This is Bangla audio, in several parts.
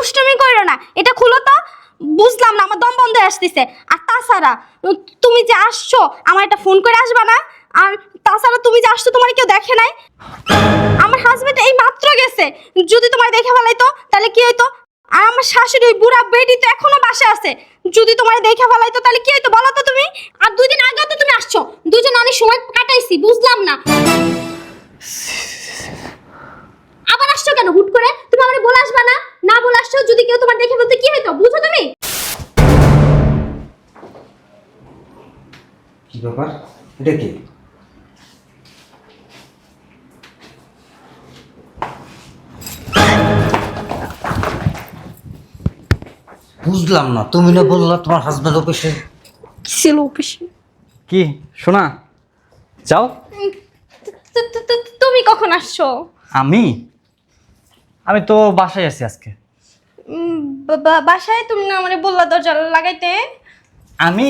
দুষ্টুমি কইরো না, এটা খুলো তো। বুঝলাম না, আমার দম বন্ধ হয়ে আসতেছে। আর তাছাড়া তুমি যে আসছো আমার একটা ফোন করে আসবা না? আর তাছাড়া তুমি যে আসছো তোমার কেউ দেখে নাই? আমার হাজবেন্ড এই মাত্র গেছে, যদি তোমার দেখে ফেলাইতো তাহলে কি হইতো? আর আমার শাশুড়ি ওই বুড়া বেডি তো এখনো বাসায় আছে, যদি তোমার দেখে ফেলাইতো তাহলে কি হইতো বলো তো তুমি? আর 2 দিন আগেও তো তুমি আসছো, দুজন অনেক সময় কাটাইছি, বুঝলাম না আবার আসছো কেন হুট করে? তুমি আমারে বলে আসবা না? না বলে আসছো, যদি কেউ তোমার দেখে ফেলতে কি হইতো বুঝো তুমি? কি ব্যাপার, এটা কি? বুঝলাম না, তুমি না বললা তোমার হাজবেন্ড অফিসে? ছিল অফিসে। কি শোনা যাও। তুমি কখন আসছো? আমি আমি তো বাসায় আছি আজকে। বাসায়? তুমি না আমারে বললা দরজা লাগাইতে। আমি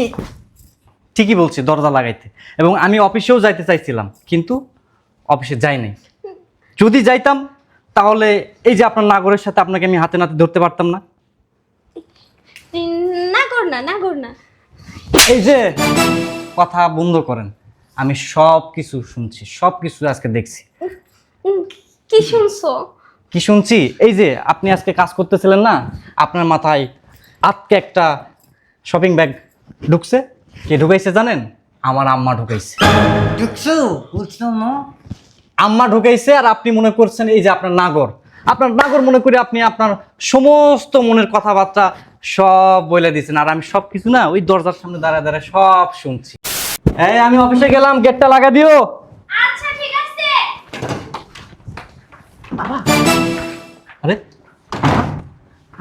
ঠিকই বলছি, দরজা লাগাইতে, এবং আমি অফিসেও যাইতে চাইছিলাম, কিন্তু অফিসে যাই নাই। যদি যাইতাম তাহলে এই যে আপনার নাগরের সাথে আপনাকে আমি হাতে নাতে ধরতে পারতাম না। না কর না, না কর না। এই যে কথা বন্ধ করেন, আমি সব কিছু শুনছি, সব কিছু আজকে দেখছি। কি শুনছো? কি শুনছি? এই যে আপনি আজকে কাজ করতেছিলেন না, আপনার মাথায় আজকে একটা শপিং ব্যাগ ঢুকছে। কে ঢুকাইছে জানেন? আমার আম্মা ঢুকাইছে। দেখছো, বুঝলাম না। আম্মা ঢুকাইছে, আর আপনি মনে করছেন এই যে আপনার নাগর, আপনার নাগর মনে করে আপনি আপনার সমস্ত মনের কথাবার্তা সব বলে দিয়েছেন। আর আমি সব কিছু না ওই দরজার সামনে দাঁড়ায় দাঁড়ায় সব শুনছি। এই আমি অফিসে গেলাম, গেটটা লাগা দিও। আচ্ছা ঠিক আছে। বাবা, আরে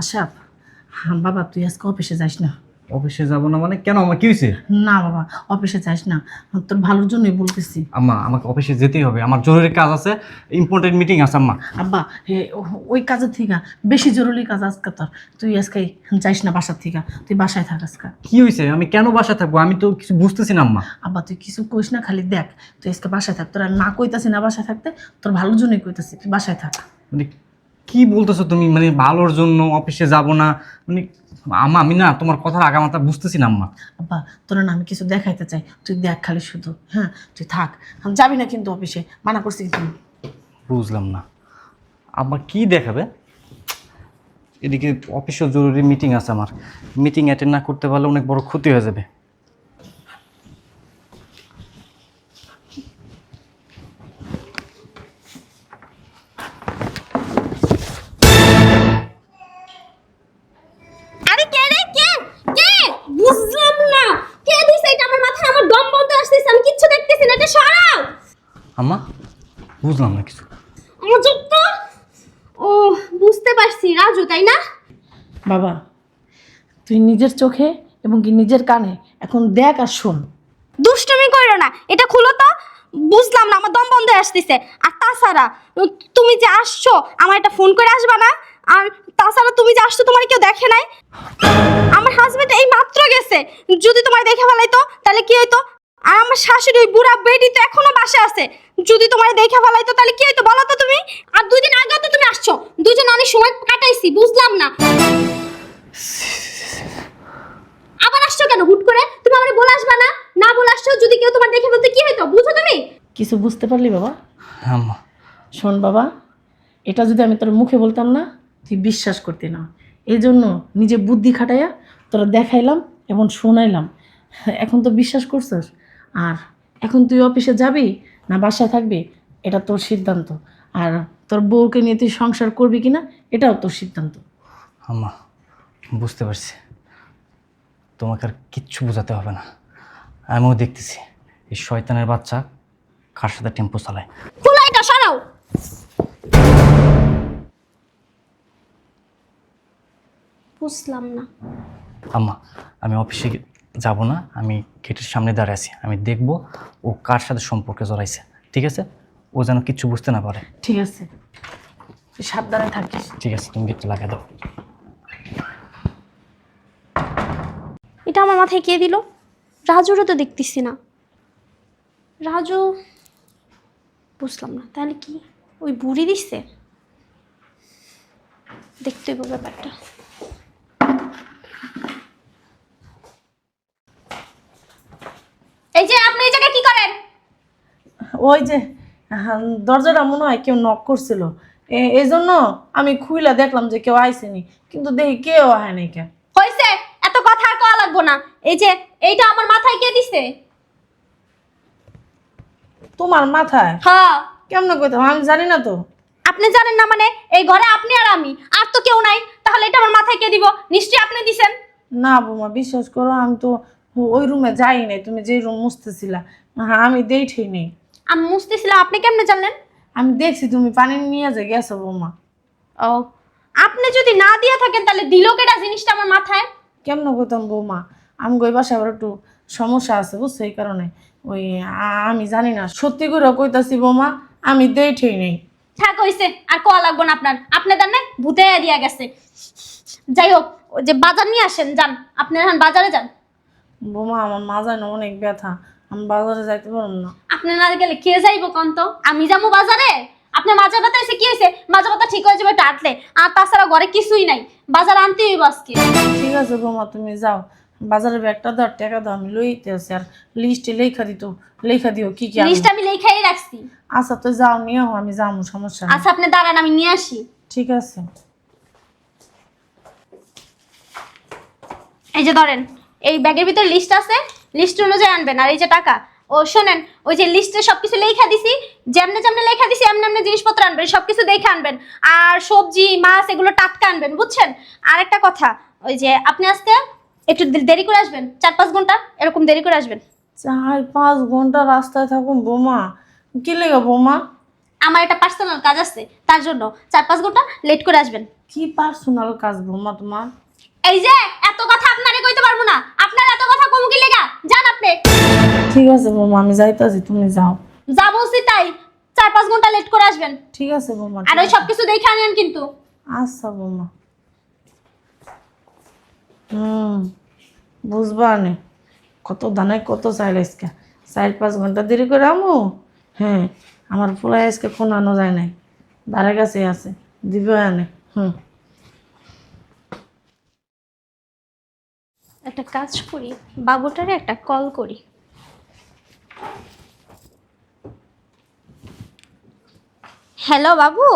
আশা, হ্যাঁ বাবা, তুই আজকে অফিসে যাস না। অফিসে যাব না মানে? কেন, আমার কি হয়েছে? না বাবা, অফিসে যাস না, তোর ভালোর জন্যই বলতেছি। আম্মা, আমাকে অফিসে যেতেই হবে, আমার জরুরি কাজ আছে, ইম্পর্টেন্ট মিটিং আছে আম্মা। আব্বা, ওই কাজের থেকে বেশি জরুরি কাজ আজকে তোর, তুই আজকে যাইস না বাসার থেকে, তুই বাসায় থাক আজকে। কি হয়েছে? আমি কেন বাসায় থাকবো? আমি তো কিছু বুঝতেছি না আম্মা। আব্বা তুই কিছু কইস না, খালি দেখ, তুই আজকে বাসায় থাক। তোরা না কইতাছি না বাসায় থাকতে, তোর ভালোর জন্যই কইতাছি, তুই বাসায় থাক। মানে কি বলতেছো তুমি? মানে ভালোর জন্য অফিসে যাব না মানে? আম্মা, আমি না তোমার কথার আগামাথা বুঝতেছি না আম্মা। আব্বা তোরা না আমি কিছু দেখাইতে চাই, তুই দেখ খালি শুধু, হ্যাঁ তুই থাক, যাবি না কিন্তু অফিসে, মানা করছি কিন্তু। বুঝলাম না আম্মা, কি দেখাবে? এদিকে অফিসেও জরুরি মিটিং আছে, আমার মিটিং অ্যাটেন্ড না করতে পারলে অনেক বড় ক্ষতি হয়ে যাবে। আরে কে রে, কে? কে? বুঝলাম না, কে দিছে এটা আমার মাথায়? আমার দম বন্ধ আসতেছে, আমি কিচ্ছু দেখতেছি না, এটা সরাও। আম্মা, বুঝলাম না কিছু। আমার যত, ও বুঝতে পারছি, রাজু তাই না? বাবা তুই নিজের চোখে এবং কি নিজের কানে এখন দেখ আর শোন। দুষ্টুমি কইরো না, এটা খুলো তো। বুঝলাম না, আমার দম বন্ধ হয়ে আসতেছে। আর তাছাড়া তুমি যে আসছো আমার একটা ফোন করে আসবা না? আর তাছাড়া তুমি যে আসছো তোমার কেউ দেখে নাই? আমার হাজবেন্ড এই মাত্র গেছে, যদি তোমার দেখে ফেলাইতো তাহলে কি হইতো? আর আমার শাশুড়ি ওই বুড়া বেডি তো এখনো বাসায় আছে, যদি তোমার দেখে ফেলাইতো তাহলে কি হইতো বলো তো তুমি? আর 2 দিন আগেও তো তুমি আসছো, দুজন অনেক সময় কাটাইছি, বুঝলাম না আবার আসছো কেন হুট করে? তুমি আমারে বলে আসবা না? না বলে আসছো, যদি কেউ তোমার দেখে ফেলতে কি হইতো বুঝো তুমি? কিছু বুঝতে পারলি বাবা? হ্যাঁ আম্মা। শোন বাবা, এটা যদি আমি তোর মুখে বলতাম না, তুই বিশ্বাস করতি না। এই জন্য নিজে বুদ্ধি খাটাইয়া তোরা দেখাইলাম এবং শোনাইলাম, এখন তো বিশ্বাস করছস। আর এখন তুই অফিসে যাবি না বাসায় থাকবি, এটা তোর সিদ্ধান্ত। আর তোর বউকে নিয়ে তুই সংসার করবি কিনা, এটাও তোর সিদ্ধান্ত। আম্মা, বুঝতে পারছি, তোমাকে আর কিচ্ছু বোঝাতে হবে না। আমিও দেখতেছি এই শয়তানের বাচ্চা কার সাথে টেম্পো চালায়। খুলো এটা, সরাও। বুঝলাম না। আম্মা, আমি অফিসে যাব না, আমি গেটের সামনে দাঁড়িয়ে আছি, আমি দেখব ও কার সাথে সম্পর্কে জড়াইছে, ঠিক আছে? ও যেন কিচ্ছু বুঝতে না পারে। ঠিক আছে, তুই সাবধানে থাকিস। ঠিক আছে, তুমি গেটটা লাগিয়ে দাও। এটা আমার মাথায় কে দিল? রাজুরও তো দেখতেছি না। রাজু, বুঝলাম না, তাহলে কি ওই বুড়ি দিচ্ছে? দেখতে হইব ব্যাপারটা। এই যে আপনি এই জায়গায় কি করেন? ওই যে দরজাটা মনে হয় কেউ নক করছিল, এই জন্য আমি খুইলা দেখলাম যে কেউ আইসেনি, কিন্তু দেখি কেউ আয় নাই কে। হইছে, এত কথা আর কওয়া লাগবো না। এই যে এইটা আমার মাথায় কে দিছে? তোমার মাথায়? হ্যাঁ। কেমনে কইতাম, আমি জানি না তো। আপনি জানেন না মানে? এই ঘরে আপনি আর আমি, আর তো কেউ নাই, তাহলে এটা আমার মাথায় কে দিব? নিশ্চয়ই আপনি দিছেন। না বৌমা, বিশ্বাস করো, আমি তো ওই রুমে যাই নাই, তুমি যে রুম মুছতেছিলা। হ্যাঁ, আমি দেখি নেই। আমি মুছতেছিলাম, আপনি কেমনে জানলেন? আমি দেখছি তুমি পানি নিয়ে যে গেছো বৌমা। ও, আপনি যদি না দিয়া থাকেন তাহলে দিল কেটা জিনিসটা আমার মাথায়? কেমন কইতাম বৌমা, আমি ওই বাসায় আবার একটু সমস্যা আছে বুঝছো, এই কারণে ওই আমি জানি না, সত্যি করে কইতাছি বৌমা, আমি দেখি নেই। থাক হইছে, আর কোয়া লাগবো না আপনার। আপনি জানে ভূতে দিয়া গেছে। যাই হোক, ওই যে বাজার নিয়ে আসেন, যান আপনি এখন বাজারে যান। বৌমা আমার মাজা না অনেক ব্যথা, আমি বাজারে যাইতে পারবো না। আপনি না গেলে কে যাইবো কোন তো? আমি যাবো বাজারে? আপনি মাজা ব্যথা এসে কি হয়েছে? মাজা ব্যথা ঠিক হয়ে যাবে একটু আটলে। আর তাছাড়া ঘরে কিছুই নাই, বাজার আনতে হইব আজকে। ঠিক আছে বৌমা, তুমি যাও, বাজারের ব্যাগটা দাও, টাকা দাও, আমি লইতে আছি। আর লিস্টে লেখা দিও কি কি আনবো। লিস্ট আমি লেখাই রাখছি। আচ্ছা তো যাও, নিয়ে আমি যাবো, সমস্যা নেই। আচ্ছা আপনি দাঁড়ান, আমি নিয়ে আসি। ঠিক আছে। এই যে ধরেন, এই ব্যাগের ভিতরে লিস্ট আছে, লিস্ট অনুযায়ী আনবেন। আর এই যে টাকা, ও শোনেন, ওই যে লিস্টে সবকিছু লেখা দিছি, যেমনে যেমনে লেখা দিছি এমনি এমনি জিনিসপত্র আনবেন, সবকিছু দেখে আনবেন। আর সবজি মাছ এগুলো টাটকা আনবেন, বুঝছেন? আর একটা কথা, ওই যে আপনি আজকে একটু দেরি করে আসবেন, 4-5 ঘন্টা এরকম দেরি করে আসবেন। 4-5 ঘন্টা রাস্তায় থাকুন বৌমা? কি লেগে বৌমা? আমার একটা পার্সোনাল কাজ আছে, তার জন্য 4-5 ঘন্টা লেট করে আসবেন। কি পার্সোনাল কাজ বৌমা তোমার? এই যে এত কথা আপনারে কইতে পারবো না, আপনার এত কথা কমু কি লেগা? যান আপনি। ঠিক আছে বৌমা, আমি যাইতাছি, তুমি যাও। যা বলছি তাই, 4-5 ঘন্টা লেট করে আসবেন। ঠিক আছে বৌমা। আর ওই সবকিছু দেখে আনেন কিন্তু। আচ্ছা বৌমা। বুঝবা নে, কত দানে কত চাইল আজকে, 4-5 ঘন্টা দেরি করে আমু। হ্যাঁ, আমার পোলায় আজকে ফোন আনো যায় নাই, দ্বারের কাছে আছে, দিবে আনে। একটা কাজ করি, বাবুটারে একটা কল করি। হ্যালো বাবু।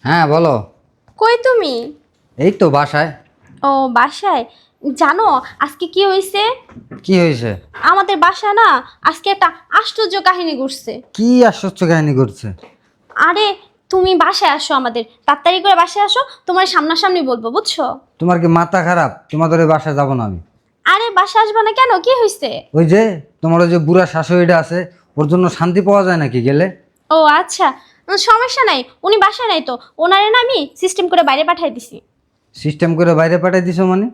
হ্যাঁ বলো। কই তুমি? এই তো বাসায়। ও বাসায়। জানো আজকে কি হয়েছে? কি হয়েছে? আমাদের বাসা না আজকে একটা আশ্চর্য কাহিনী ঘটছে। কি আশ্চর্য কাহিনী ঘটছে? আরে তুমি বাসায় আসো, আমাদের তাড়াতাড়ি করে বাসায় আসো, তোমার সামনাসামনি বলবো, বুঝছো? তোমার কি মাথা খারাপ? তোমাদের ওই বাসায় যাবো না আমি। আরে বাসায় আসবে না কেন, কি হয়েছে? ওই যে তোমার ওই যে বুড়া শাশুড়িটা আছে, ওর জন্য শান্তি পাওয়া যায় নাকি গেলে? ও আচ্ছা, সমস্যা নাই, উনি বাসায় নাই তো, ওনারে না আমি সিস্টেম করে বাইরে পাঠিয়ে দিছি। সিস্টেম করে বাইরে পাঠিয়ে দিছো মানে?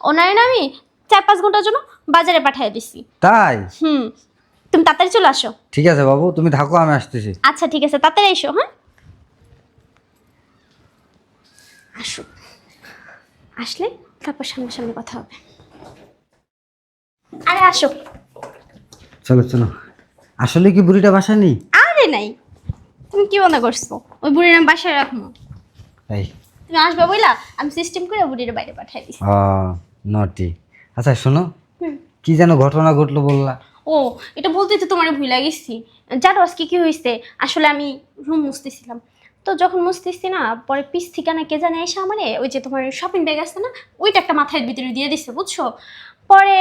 ওনারে না আমি 4-5 ঘন্টার জন্য বাজারে পাঠিয়ে দিছি। তাই? তুমি তাড়াতাড়ি চলে আসো। ঠিক আছে বাবু, তুমি থাকো, আমি আসতেছি। আচ্ছা ঠিক আছে, তাড়াতাড়ি এসো। হ্যাঁ আসো, আসলে তারপর সামনাসামনি কথা হবে। আরে আসো। চলো চলো। আসলে কি বুড়িটা বাসায় নেই? আরে নাই, তুমি কি মনে করছো ওই বুড়ির আমি বাসায় রাখবো? তাই? তুমি আসবে বইলা আমি সিস্টেম করে বুড়ির বাইরে পাঠিয়ে দিছি। নটি। আচ্ছা শোনো, হুম। কি যেন ঘটনা ঘটলো বললা? ও এটা বলতেই তো তোমার ভুলে গেছি। জানো আজকে কি হয়েছে? আসলে আমি রুম মুছতেছিলাম, তো যখন মুছতেছি না, পরে পিস থেকে না কে জানে এসে আমারে ওই যে তোমার শপিং ব্যাগ আছে না, ওইটা একটা মাথায় ভিতরে দিয়ে দিচ্ছে, বুঝছো? পরে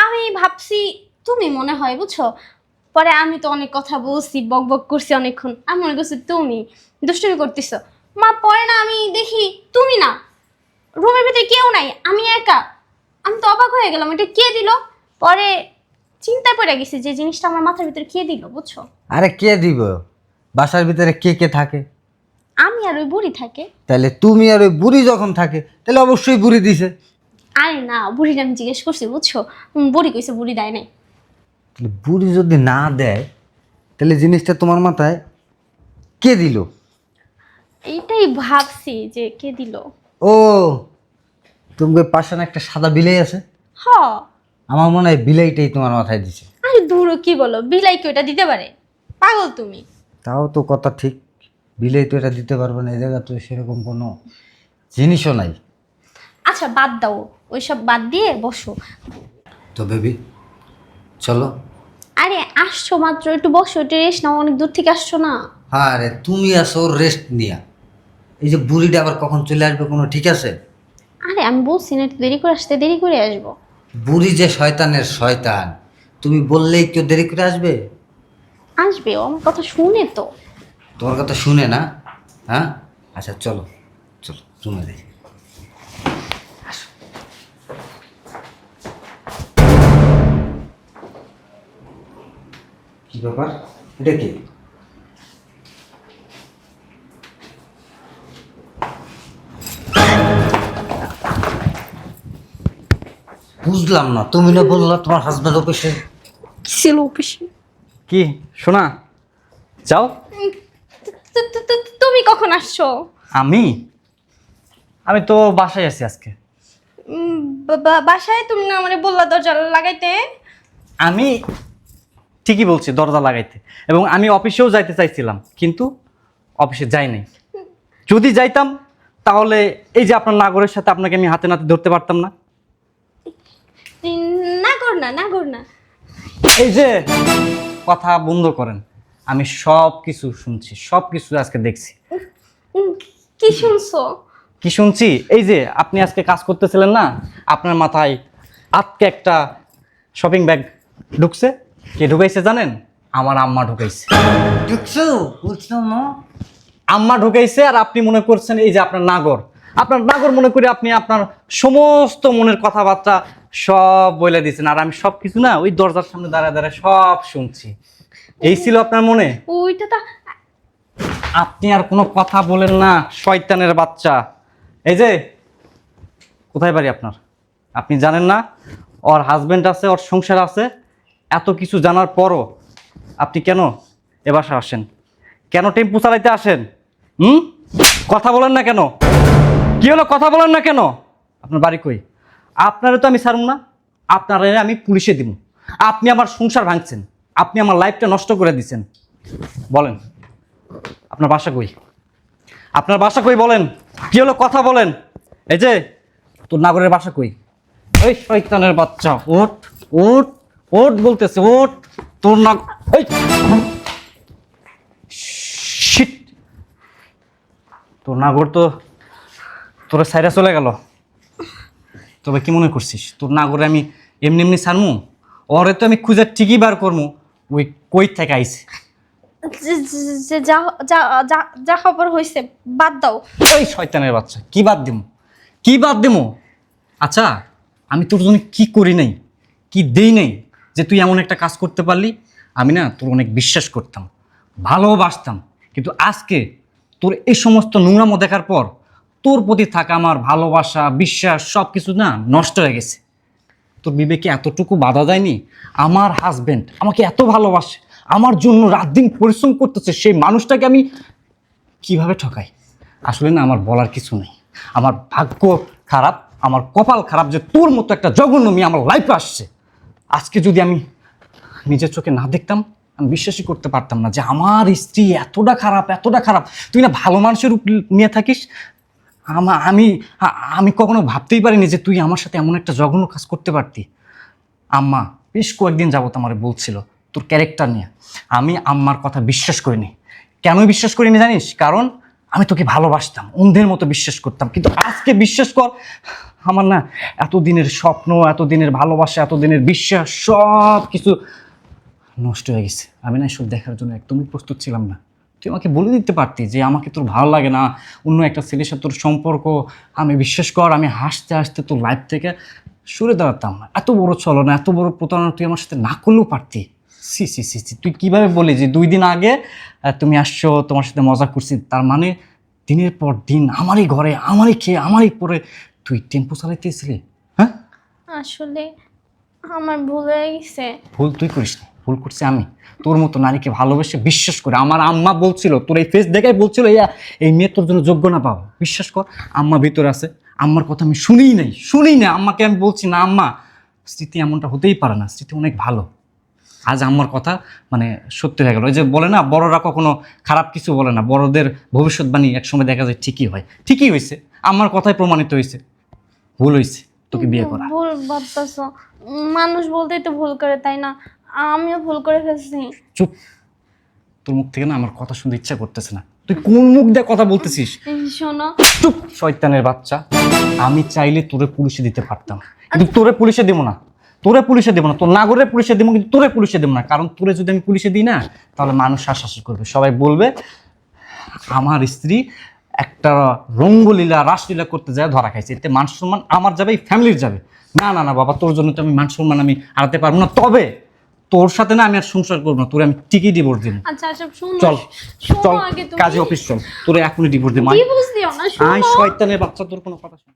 আমি ভাবছি তুমি মনে হয়, বুঝছো? পরে আমি তো অনেক কথা বলছি, বক বক করছি অনেকক্ষণ, আমি মনে করছি তুমি দুষ্টুমি করতেছো। মা পরে না আমি দেখি তুমি না, রুমের ভিতরে কেউ নাই, আমি একা। আমি তো অবাক হয়ে গেলাম, এটা কে দিল? পরে চিন্তায় পড়ে গেছি যে জিনিসটা আমার মাথার ভিতরে কে দিল, বুঝছো? আরে কে দিব? বাসার ভিতরে কে কে থাকে? আমি আর ওই বুড়ি থাকে। তাহলে তুমি আর ওই বুড়ি যখন থাকে, তাহলে অবশ্যই বুড়ি দিছে। আরে না, বুড়িটা আমি জিজ্ঞেস করছি, বুঝছো? বুড়ি কইছে বুড়ি দেয় নাই। তাহলে বুড়ি যদি না দেয়, তাহলে জিনিসটা তোমার মাথায় কে দিল? এইটাই ভাবছি যে কে দিল। ও, তুমি পাশে না একটা সাদা বিলাই আছে? হ। আমার মনে হয় বিলাইটাই তোমার মাথায় দিছে। আরে দূর, কি বলো, বিলাই কি ওটা দিতে পারে? পাগল তুমি। তাও তো কথা ঠিক, বিলাই তো এটা দিতে পারবে না, এই জায়গা তো সেরকম কোনো জিনিসও নাই। আচ্ছা বাদ দাও, ওইসব বাদ দিয়ে বসো। তো বেবি চলো। আরে আসছো মাত্র, একটু বসো, একটু রেস্ট নাও, অনেক দূর থেকে আসছো না। আরে তুমি আসো রেস্ট নিয়া, এই যে বুড়িটা আবার কখন চলে আসবে কোনো ঠিক আছে? আরে আমি বলছি না একটু দেরি করে আসতে, দেরি করে আসবো। বুড়ি যে শয়তানের শয়তান, তুমি বললেই কেউ দেরি করে আসবে? আসবে, ও আমার কথা শুনে তো। তোমার কথা শুনে না? হ্যাঁ আচ্ছা চলো চলো রুমে দেখি। কি ব্যাপার, এটা কি? বুঝলাম না, তুমি না বললা তোমার হাজব্যান্ড অফিসে? ছিল অফিসে। কি শোনা, যাও। তুমি কখন আসছো? আমি আমি তো বাসায় আছি আজকে। বাসায় তুমি না মানে বললা দরজা লাগাইতে। আমি ঠিকই বলছি, দরজা লাগাইতে, এবং আমি অফিসেও যাইতে চাইছিলাম, কিন্তু অফিসে যাই নাই। যদি যাইতাম তাহলে এই যে আপনার নাগরের সাথে আপনাকে আমি হাতে নাতে ধরতে পারতাম না। না কর না, না কর না। এই যে কথা বন্ধ করেন, আমি সব কিছু শুনছি, সব কিছু আজকে দেখছি। কি শুনছো? কি শুনছি? এই যে আপনি আজকে কাজ করতেছিলেন না, আপনার মাথায় আজকে একটা শপিং ব্যাগ ঢুকছে। কে ঢুকাইছে জানেন? আমার আম্মা ঢুকাইছে। দেখছো, বুঝছো না? আম্মা ঢুকাইছে, আর আপনি মনে করছেন এই যে আপনার নাগর মনে করে আপনি আপনার সমস্ত মনের কথাবার্তা সব বলে দিয়েছেন, আর আমি সব কিছু না ওই দরজার সামনে দাঁড়ায় দাঁড়ায় সব শুনছি। এই ছিল আপনার মনে? ওইটা তো আপনি আর কোনো কথা বলেন না, শয়তানের বাচ্চা। এই যে কোথায় বাড়ি আপনার? আপনি জানেন না ওর হাজবেন্ড আছে, ওর সংসার আছে? এত কিছু জানার পরও আপনি কেন এ বাসায় আসেন? কেন টেম্পু চালাইতে আসেন? কথা বলেন না কেন? কি হলো, কথা বলেন না কেন? আপনার বাড়ি কই? আপনারে তো আমি ছাড়ব না, আপনারে আমি পুলিশে দিব। আপনি আমার সংসার ভাঙছেন, আপনি আমার লাইফটা নষ্ট করে দিচ্ছেন। বলেন আপনার বাসা কই? আপনার বাসা কই বলেন? কি হলো, কথা বলেন। এই যে তোর নাগরের বাসা কই? ওই শয়তানের বাচ্চা, ওঠ ওঠ ওঠ বলতেছে, ওঠ। তোর নাগ এই শিট, তোর নাগর তো তোর সাইরা চলে গেল। তবে কি মনে করছিস তোর নাগরে আমি এমনি এমনি ছাড়মু? ওরে তো আমি খুঁজে ঠিকই বার করবো, ওই কই থেকে আইছে। যা যা যা যা খবর হয়েছে বাদ দাও। ওই শয়তানের বাচ্চা, কি বাদ দিমু, কি বাদ দিমু? আচ্ছা আমি তোর জন্য কি করি নাই, কি দেই নাই যে তুই এমন একটা কাজ করতে পারলি? আমি না তোর অনেক বিশ্বাস করতাম, ভালোবাসতাম, কিন্তু আজকে তোর এই সমস্ত নোংরামো দেখার পর তোর প্রতি থাকা আমার ভালোবাসা, বিশ্বাস সব কিছু না নষ্ট হয়ে গেছে। তোর বিবেকে এতটুকু বাধা দেয়নি? আমার হাজবেন্ড আমাকে এত ভালোবাসে, আমার জন্য রাত দিন পরিশ্রম করতেছে, সেই মানুষটাকে আমি কিভাবে ঠকাই? আসলে না আমার বলার কিছু নেই। আমার ভাগ্য খারাপ, আমার কপাল খারাপ যে তোর মতো একটা জঘন্য মেয়ে আমার লাইফে আসছে। আজকে যদি আমি নিজের চোখে না দেখতাম, আমি বিশ্বাসই করতে পারতাম না যে আমার স্ত্রী এতটা খারাপ, এতটা খারাপ। তুই না ভালো মানুষের রূপ নিয়ে থাকিস। আমি আমি কখনো ভাবতেই পারিনি যে তুই আমার সাথে এমন একটা জঘন্য কাজ করতে পারতি। আম্মা বেশ কয়েকদিন যাবত আমার বলছিল তোর ক্যারেক্টার নিয়ে। আমি আম্মার কথা বিশ্বাস করিনি। কেন বিশ্বাস করিনি জানিস? কারণ আমি তোকে ভালোবাসতাম, অন্ধের মতো বিশ্বাস করতাম। কিন্তু আজকে বিশ্বাস কর, আমার না এতদিনের স্বপ্ন, এতদিনের ভালোবাসা, এতদিনের বিশ্বাস সব কিছু নষ্ট হয়ে গেছে। আমি না এসব দেখার জন্য একদমই প্রস্তুত ছিলাম না। তুই আমাকে বলে দিতে পারতি যে আমাকে তোর ভালো লাগে না, অন্য একটা ছেলের সাথে তোর সম্পর্ক। আমি বিশ্বাস কর, আমি হাসতে হাসতে তোর লাইফ থেকে সরে দাঁড়াতাম না। এত বড় ছলনা, এত বড় প্রতারণা তুই আমার সাথে না করলেও পারতি। সি সি সি সি, তুই কীভাবে বলি যে 2 দিন আগে তুমি আসছো, তোমার সাথে মজা করছি, তার মানে দিনের পর দিন আমারই ঘরে, আমারই খেয়ে, আমারই পরে তুই টেম্পো চালাইতেছিলি? হ্যাঁ আসলে আমার ভুল হয়ে গেছে। ভুল তুই করিস না, ভুল করছি আমি। তোর মতো নারীকে ভালোবেসে বিশ্বাস করে, আমার আম্মা বলছিল, তোর এই ফেস দেখাই বলছিল এই মেয়ে তোর জন্য যোগ্য না পাবো। বিশ্বাস কর, আম্মা ভিতরে আছে, আম্মার কথা আমি শুনিই না। আম্মাকে আমি বলছি না আম্মা, স্মৃতি এমনটা হতেই পারে না, স্মৃতি অনেক ভালো। আজ আম্মার কথা মানে সত্যি হয়ে গেল। ওই যে বলে না, বড়রা কখনো খারাপ কিছু বলে না, বড়দের ভবিষ্যৎবাণী একসময় দেখা যায় ঠিকই হয়। ঠিকই হয়েছে, আমার কথাই প্রমাণিত হয়েছে ভুল হয়েছে তোকে বিয়ে করা। ভুল ভাবতেছ, মানুষ বলতেই তো ভুল করে, তাই না? আমিও ভুল করে ফেলছি। চুপ, তোর মুখ থেকে না আমার কথা শুনতে ইচ্ছা করতেছে না। তুই কোন মুখ দিয়ে কথা বলতেছিস? শোনো, চুপ শয়তানের বাচ্চা, আমি চাইলে তোরে পুলিশে দিতে পারতাম, কিন্তু তোরে পুলিশে দেবো না, তোরে পুলিশে দেবো না, তোর নাগরের পুলিশে দেবো, কিন্তু তোরে পুলিশে দেবো না। কারণ তোরে যদি আমি পুলিশে দিই না, তাহলে মানুষ হাসাহাসি করবে, সবাই বলবে আমার স্ত্রী একটা রঙ্গলীলা রাসলীলা করতে যায় ধরা খাইছে, এতে মান সম্মান আমার যাবে, এই ফ্যামিলির যাবে। না না না বাবা, তোর জন্য তো আমি মান সম্মান আমি হারাতে পারবো না। তবে তোর সাথে না আমি আর সংসার করবো না, তোরে আমি ঠিকই ডিভোর্স দিব। আচ্ছা আচ্ছা শোনো, চল শোনো চল আগে তুমি। কাজে অফিস চল, তোরে এখনই ডিভোর্স দিব। ডিভোর্স দিও না, শোনো। আয় শয়তানের বাচ্চা, তোর কোনো কথা শুন।